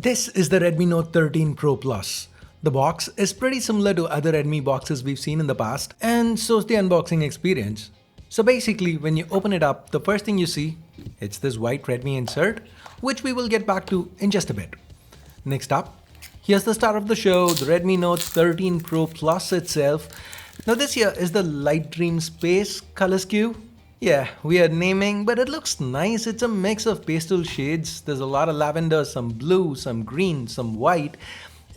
This is the Redmi Note 13 Pro Plus. The box is pretty similar to other Redmi boxes we've seen in the past, and so's the unboxing experience. So basically, when you open it up, the first thing you see, it's this white Redmi insert, which we will get back to in just a bit. Next up, here's the star of the show, the Redmi Note 13 Pro Plus itself. Now this here is the Light Dream Space color scheme. Yeah, weird naming, but it looks nice. It's a mix of pastel shades. There's a lot of lavender, some blue, some green, some white.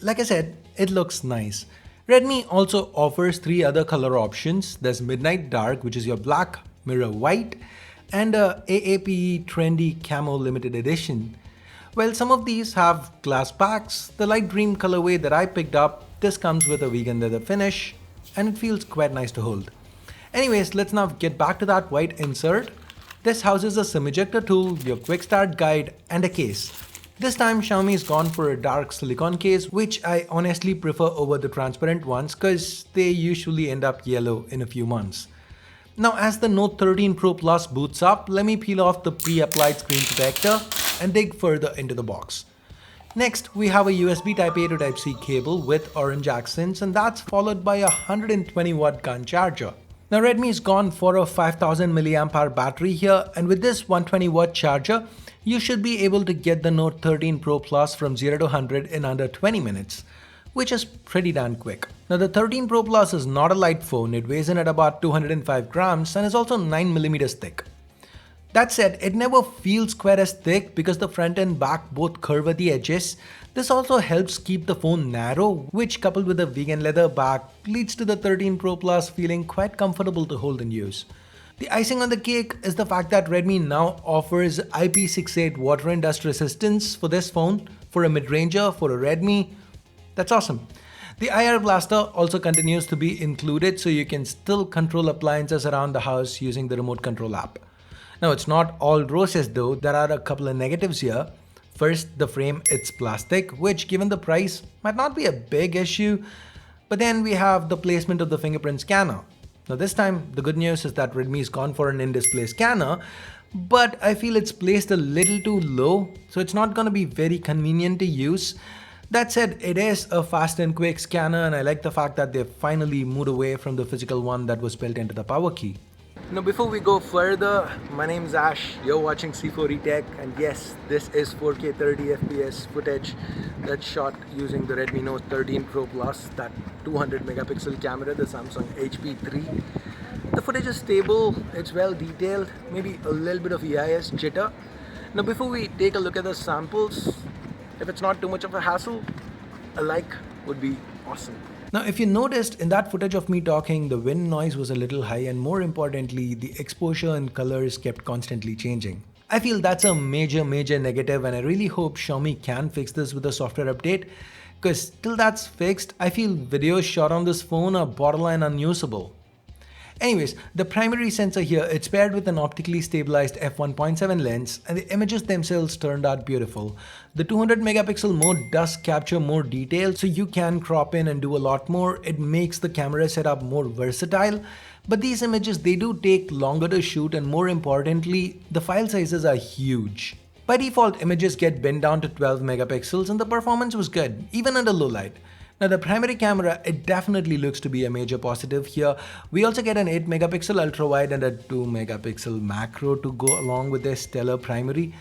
Like I said, it looks nice. Redmi also offers 3 other color options. There's Midnight Dark, which is your black, Mirror White, and a AAPE Trendy Camo Limited Edition. Well, some of these have glass packs. The Light Dream colorway that I picked up, this comes with a vegan leather finish, and it feels quite nice to hold. Anyways, let's now get back to that white insert. This houses a SIM ejector tool, your quick start guide, and a case. This time Xiaomi's gone for a dark silicone case, which I honestly prefer over the transparent ones because they usually end up yellow in a few months. Now as the Note 13 Pro Plus boots up, let me peel off the pre-applied screen protector and dig further into the box. Next, we have a USB Type-A to Type-C cable with orange accents, and that's followed by a 120 watt gun charger. Now Redmi's gone for a 5000 mAh battery here, and with this 120 watt charger, you should be able to get the Note 13 Pro Plus from 0 to 100 in under 20 minutes, which is pretty darn quick. Now the 13 Pro Plus is not a light phone, it weighs in at about 205 grams and is also 9mm thick. That said, it never feels quite as thick because the front and back both curve at the edges. This also helps keep the phone narrow, which coupled with a vegan leather back leads to the 13 Pro Plus feeling quite comfortable to hold and use. The icing on the cake is the fact that Redmi now offers IP68 water and dust resistance for this phone, for a mid-ranger, for a Redmi. That's awesome. The IR blaster also continues to be included, so you can still control appliances around the house using the remote control app. Now it's not all roses though, there are a couple of negatives here. First, the frame, it's plastic, which given the price might not be a big issue. But then we have the placement of the fingerprint scanner. Now this time, the good news is that Redmi's gone for an in-display scanner, but I feel it's placed a little too low, so it's not going to be very convenient to use. That said, it is a fast and quick scanner, and I like the fact that they've finally moved away from the physical one that was built into the power key. Now before we go further, my name's Ash, you're watching C4E-Tech, and yes, this is 4K 30fps footage that's shot using the Redmi Note 13 Pro Plus, that 200 megapixel camera, the Samsung HP3. The footage is stable, it's well detailed, maybe a little bit of EIS jitter. Now before we take a look at the samples, if it's not too much of a hassle, a like would be awesome. Now if you noticed in that footage of me talking, the wind noise was a little high, and more importantly, the exposure and colors kept constantly changing. I feel that's a major negative, and I really hope Xiaomi can fix this with a software update, because till that's fixed, I feel videos shot on this phone are borderline unusable. Anyways, the primary sensor here, it's paired with an optically stabilized f1.7 lens, and the images themselves turned out beautiful. The 200 megapixel mode does capture more detail, so you can crop in and do a lot more. It makes the camera setup more versatile, but these images, they do take longer to shoot, and more importantly, the file sizes are huge. By default, images get bent down to 12 megapixels and the performance was good, even under low light. Now the primary camera, it definitely looks to be a major positive here. We also get an 8 megapixel ultra wide and a 2 megapixel macro to go along with their stellar primary.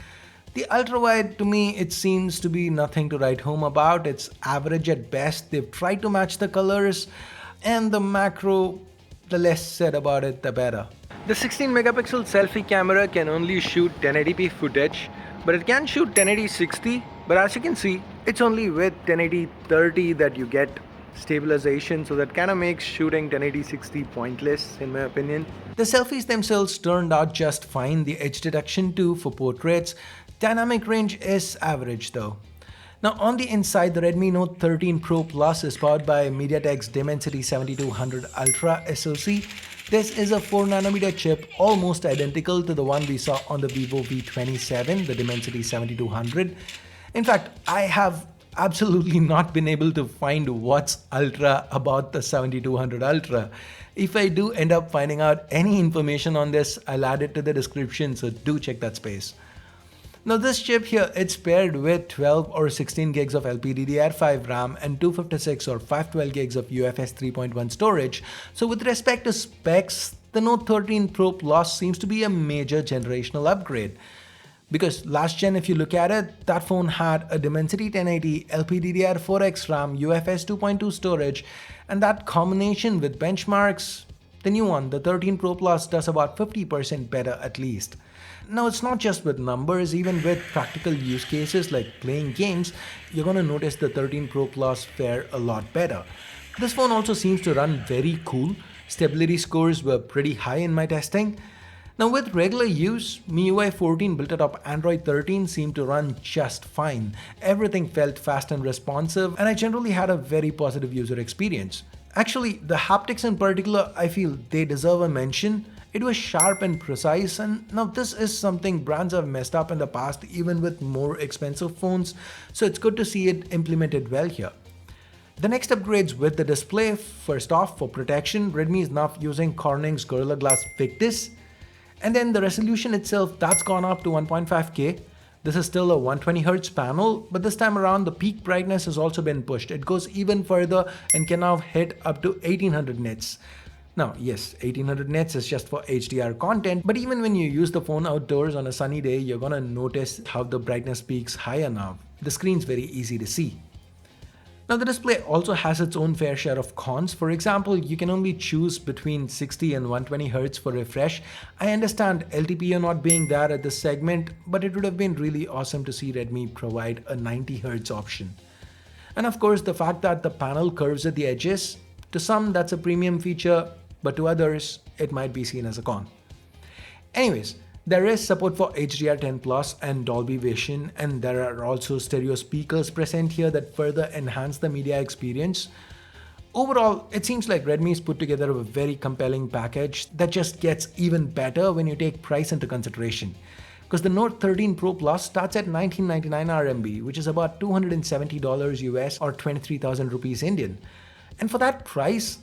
The ultra wide, to me, it seems to be nothing to write home about. It's average at best. They've tried to match the colors, and the macro, the less said about it, the better. The 16 megapixel selfie camera can only shoot 1080p footage, but it can shoot 1080 60. But as you can see, it's only with 1080 30 that you get stabilization, so that kind of makes shooting 1080 60 pointless in my opinion. The selfies themselves turned out just fine. The edge detection too for portraits. Dynamic range is average though. Now on the inside, the Redmi Note 13 Pro Plus is powered by MediaTek's Dimensity 7200 Ultra SoC. This is a 4nm chip, almost identical to the one we saw on the Vivo V27, the Dimensity 7200. In fact, I have absolutely not been able to find what's ultra about the 7200 Ultra. If I do end up finding out any information on this, I'll add it to the description, so do check that space. Now this chip here, it's paired with 12 or 16 gigs of LPDDR5 RAM and 256 or 512 gigs of UFS 3.1 storage. So with respect to specs, the Note 13 Pro Plus seems to be a major generational upgrade. Because last gen, if you look at it, that phone had a Dimensity 1080, LPDDR4X RAM, UFS 2.2 storage, and that combination with benchmarks, the new one, the 13 Pro Plus, does about 50% better at least. Now, it's not just with numbers, even with practical use cases like playing games, you're going to notice the 13 Pro Plus fare a lot better. This phone also seems to run very cool. Stability scores were pretty high in my testing. Now with regular use, MIUI 14 built atop Android 13 seemed to run just fine. Everything felt fast and responsive, and I generally had a very positive user experience. Actually, the haptics in particular, I feel they deserve a mention. It was sharp and precise, and now this is something brands have messed up in the past even with more expensive phones, so it's good to see it implemented well here. The next upgrades with the display. First off, for protection, Redmi is now using Corning's Gorilla Glass Victus. And then the resolution itself, that's gone up to 1.5K. This is still a 120Hz panel, but this time around the peak brightness has also been pushed. It goes even further and can now hit up to 1800 nits. Now, yes, 1800 nits is just for HDR content, but even when you use the phone outdoors on a sunny day, you're gonna notice how the brightness peaks higher now. The screen's very easy to see. Now the display also has its own fair share of cons. For example, you can only choose between 60 and 120 Hz for refresh. I understand LTPO not being there at this segment, but it would have been really awesome to see Redmi provide a 90 Hz option. And of course, the fact that the panel curves at the edges, to some that's a premium feature, but to others, it might be seen as a con. Anyways, there is support for HDR10 Plus and Dolby Vision, and there are also stereo speakers present here that further enhance the media experience. Overall, it seems like Redmi's put together a very compelling package that just gets even better when you take price into consideration. Because the Note 13 Pro Plus starts at 1999 RMB, which is about $270 US or 23,000 rupees Indian. And for that price,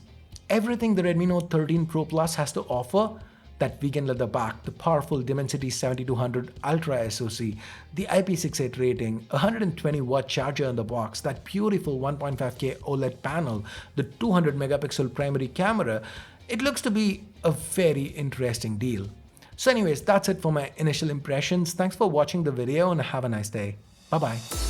everything the Redmi Note 13 Pro Plus has to offer, that vegan leather back, the powerful Dimensity 7200 Ultra SoC, the IP68 rating, a 120 watt charger in the box, that beautiful 1.5K OLED panel, the 200 megapixel primary camera, it looks to be a very interesting deal. So anyways, that's it for my initial impressions. Thanks for watching the video and have a nice day. Bye bye.